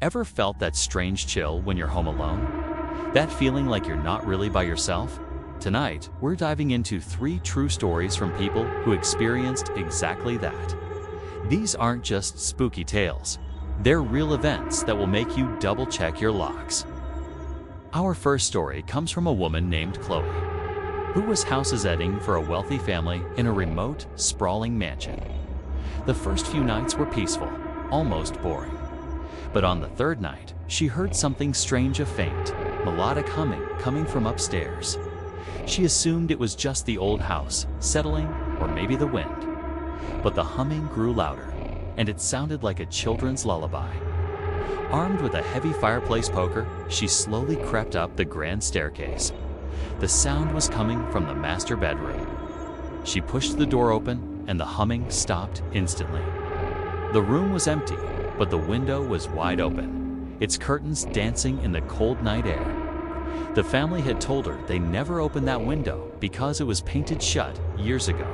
Ever felt that strange chill when you're home alone? That feeling like you're not really by yourself? Tonight, we're diving into 3 true stories from people who experienced exactly that. These aren't just spooky tales. They're real events that will make you double-check your locks. Our first story comes from a woman named Chloe, who was house-sitting for a wealthy family in a remote, sprawling mansion. The first few nights were peaceful, almost boring. But on the third night, she heard something strange, a faint, melodic humming coming from upstairs. She assumed it was just the old house settling, or maybe the wind. But the humming grew louder, and it sounded like a children's lullaby. Armed with a heavy fireplace poker, she slowly crept up the grand staircase. The sound was coming from the master bedroom. She pushed the door open, and the humming stopped instantly. The room was empty, but the window was wide open, its curtains dancing in the cold night air. The family had told her they never opened that window because it was painted shut years ago.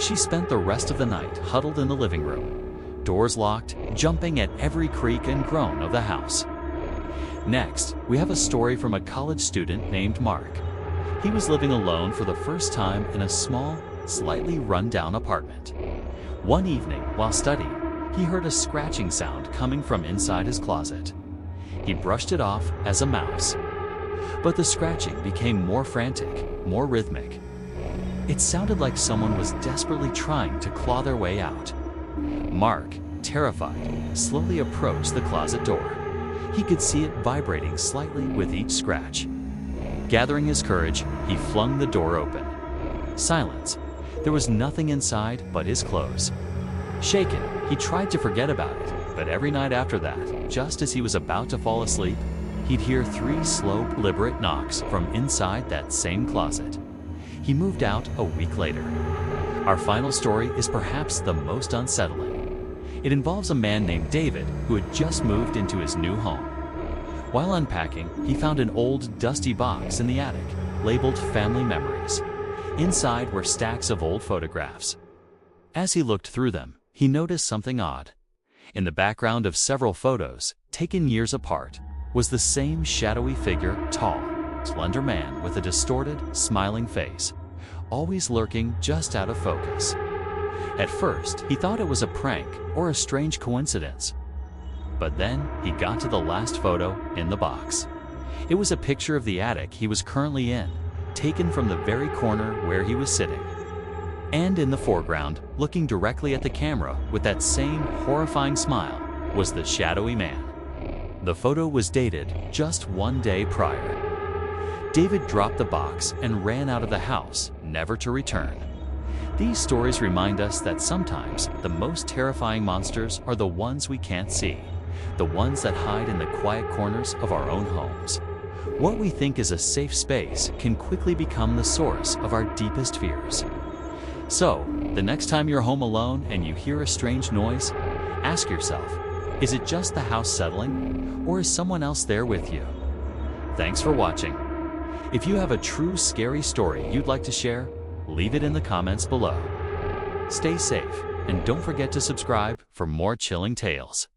She spent the rest of the night huddled in the living room, doors locked, jumping at every creak and groan of the house. Next, we have a story from a college student named Mark. He was living alone for the first time in a small, slightly run-down apartment. One evening, while studying, he heard a scratching sound coming from inside his closet. He brushed it off as a mouse. But the scratching became more frantic, more rhythmic. It sounded like someone was desperately trying to claw their way out. Mark, terrified, slowly approached the closet door. He could see it vibrating slightly with each scratch. Gathering his courage, he flung the door open. Silence. There was nothing inside but his clothes. Shaken, he tried to forget about it, but every night after that, just as he was about to fall asleep, he'd hear 3 slow, deliberate knocks from inside that same closet. He moved out a week later. Our final story is perhaps the most unsettling. It involves a man named David who had just moved into his new home. While unpacking, he found an old, dusty box in the attic, labeled Family Memories. Inside were stacks of old photographs. As he looked through them, he noticed something odd. In the background of several photos, taken years apart, was the same shadowy figure, tall, slender man with a distorted, smiling face, always lurking just out of focus. At first, he thought it was a prank or a strange coincidence. But then he got to the last photo in the box. It was a picture of the attic he was currently in, taken from the very corner where he was sitting. And in the foreground, looking directly at the camera with that same horrifying smile, was the shadowy man. The photo was dated just 1 day prior. David dropped the box and ran out of the house, never to return. These stories remind us that sometimes the most terrifying monsters are the ones we can't see, the ones that hide in the quiet corners of our own homes. What we think is a safe space can quickly become the source of our deepest fears. So, the next time you're home alone and you hear a strange noise, ask yourself, is it just the house settling, or is someone else there with you? Thanks for watching. If you have a true scary story you'd like to share, leave it in the comments below. Stay safe, and don't forget to subscribe for more chilling tales.